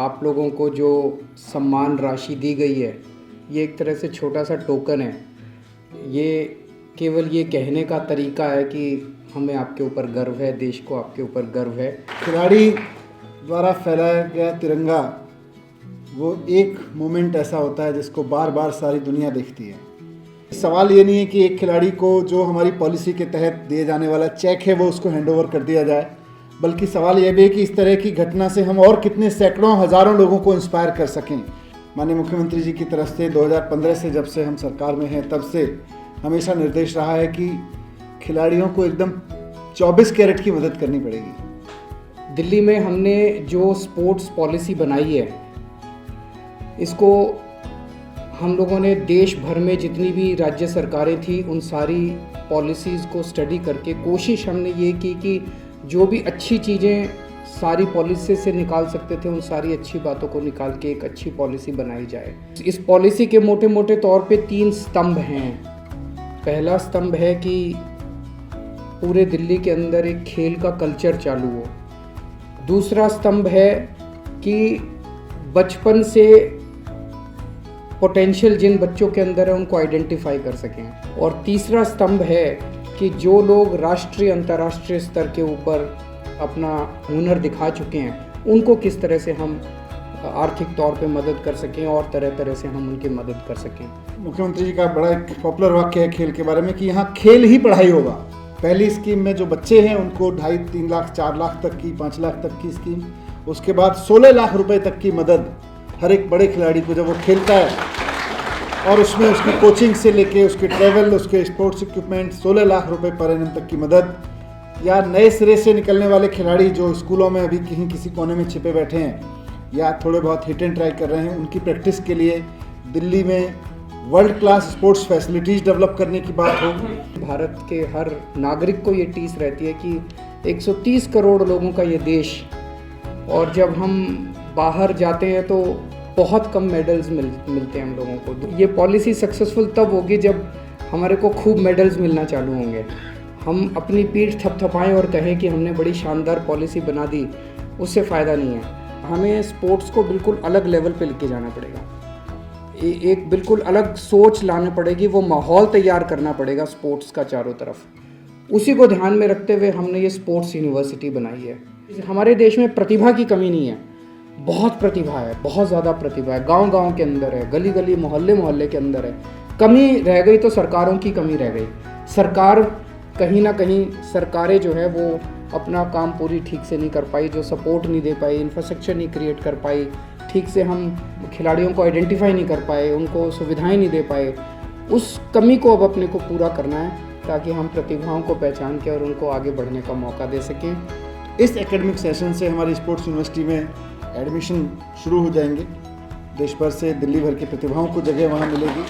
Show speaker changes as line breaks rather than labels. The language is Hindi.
आप लोगों को जो सम्मान राशि दी गई है, ये एक तरह से छोटा सा टोकन है। ये केवल ये कहने का तरीका है कि हमें आपके ऊपर गर्व है, देश को आपके ऊपर गर्व है।
खिलाड़ी द्वारा फैलाया गया तिरंगा वो एक मोमेंट ऐसा होता है जिसको बार बार सारी दुनिया देखती है। सवाल ये नहीं है कि एक खिलाड़ी को जो हमारी पॉलिसी के तहत दिए जाने वाला चेक है वो उसको हैंडओवर कर दिया जाए, बल्कि सवाल यह भी है कि इस तरह की घटना से हम और कितने सैकड़ों हज़ारों लोगों को इंस्पायर कर सकें। माननीय मुख्यमंत्री जी की तरफ से 2015 से जब से हम सरकार में हैं तब से हमेशा निर्देश रहा है कि खिलाड़ियों को एकदम 24 कैरेट की मदद करनी पड़ेगी।
दिल्ली में हमने जो स्पोर्ट्स पॉलिसी बनाई है, इसको हम लोगों ने देश भर में जितनी भी राज्य सरकारें थी उन सारी पॉलिसीज़ को स्टडी करके कोशिश हमने ये की कि जो भी अच्छी चीज़ें सारी पॉलिसी से निकाल सकते थे उन सारी अच्छी बातों को निकाल के एक अच्छी पॉलिसी बनाई जाए। इस पॉलिसी के मोटे मोटे तौर पे 3 स्तंभ हैं। पहला स्तंभ है कि पूरे दिल्ली के अंदर एक खेल का कल्चर चालू हो। दूसरा स्तंभ है कि बचपन से पोटेंशियल जिन बच्चों के अंदर है उनको आइडेंटिफाई कर सकें। और तीसरा स्तंभ है कि जो लोग राष्ट्रीय अंतर्राष्ट्रीय स्तर के ऊपर अपना हुनर दिखा चुके हैं उनको किस तरह से हम आर्थिक तौर पे मदद कर सकें और तरह तरह से हम उनकी मदद कर सकें।
मुख्यमंत्री जी का बड़ा एक पॉपुलर वाक्य है खेल के बारे में कि यहाँ खेल ही पढ़ाई होगा। पहली स्कीम में जो बच्चे हैं उनको 2.5-3 लाख 4 लाख तक की 5 लाख तक की स्कीम, उसके बाद 16 लाख रुपए तक की मदद हर एक बड़े खिलाड़ी को जब वो खेलता है और उसमें उसकी कोचिंग से लेके उसके ट्रैवल, उसके स्पोर्ट्स इक्विपमेंट, 16 लाख रुपए पर एनम तक की मदद। या नए सिरे से निकलने वाले खिलाड़ी जो स्कूलों में अभी कहीं किसी कोने में छिपे बैठे हैं या थोड़े बहुत हिट एंड ट्राई कर रहे हैं, उनकी प्रैक्टिस के लिए दिल्ली में world class sports facilities develop करने की बात हो।
भारत के हर नागरिक को ये टीस रहती है कि 130 करोड़ लोगों का ये देश, और जब हम बाहर जाते हैं तो बहुत कम मेडल्स मिलते हैं हम लोगों को। ये पॉलिसी सक्सेसफुल तब होगी जब हमारे को खूब मेडल्स मिलना चालू होंगे। हम अपनी पीठ थपथपाएं और कहें कि हमने बड़ी शानदार पॉलिसी बना दी, उससे फ़ायदा नहीं है। हमें स्पोर्ट्स को बिल्कुल अलग लेवल पे लेके जाना पड़ेगा। एक बिल्कुल अलग सोच लानी पड़ेगी, वो माहौल तैयार करना पड़ेगा स्पोर्ट्स का चारों तरफ। उसी को ध्यान में रखते हुए हमने ये स्पोर्ट्स यूनिवर्सिटी बनाई है। हमारे देश में प्रतिभा की कमी नहीं है, बहुत प्रतिभा है, बहुत ज़्यादा प्रतिभा है। गांव-गांव के अंदर है, गली-गली, मोहल्ले-मोहल्ले के अंदर है। कमी रह गई तो सरकारों की कमी रह गई। सरकार कहीं ना कहीं सरकारें जो है वो अपना काम पूरी ठीक से नहीं कर पाई, जो सपोर्ट नहीं दे पाई, इंफ्रास्ट्रक्चर नहीं क्रिएट कर पाई, ठीक से हम खिलाड़ियों को आइडेंटिफाई नहीं कर पाए, उनको सुविधाएं नहीं दे पाए। उस कमी को अब अपने को पूरा करना है ताकि हम प्रतिभाओं को पहचान के और उनको आगे बढ़ने का मौका दे सकें।
इस एकेडमिक सेशन से हमारी स्पोर्ट्स यूनिवर्सिटी में एडमिशन शुरू हो जाएंगे। देश भर से दिल्ली भर की प्रतिभाओं को जगह वहाँ मिलेगी।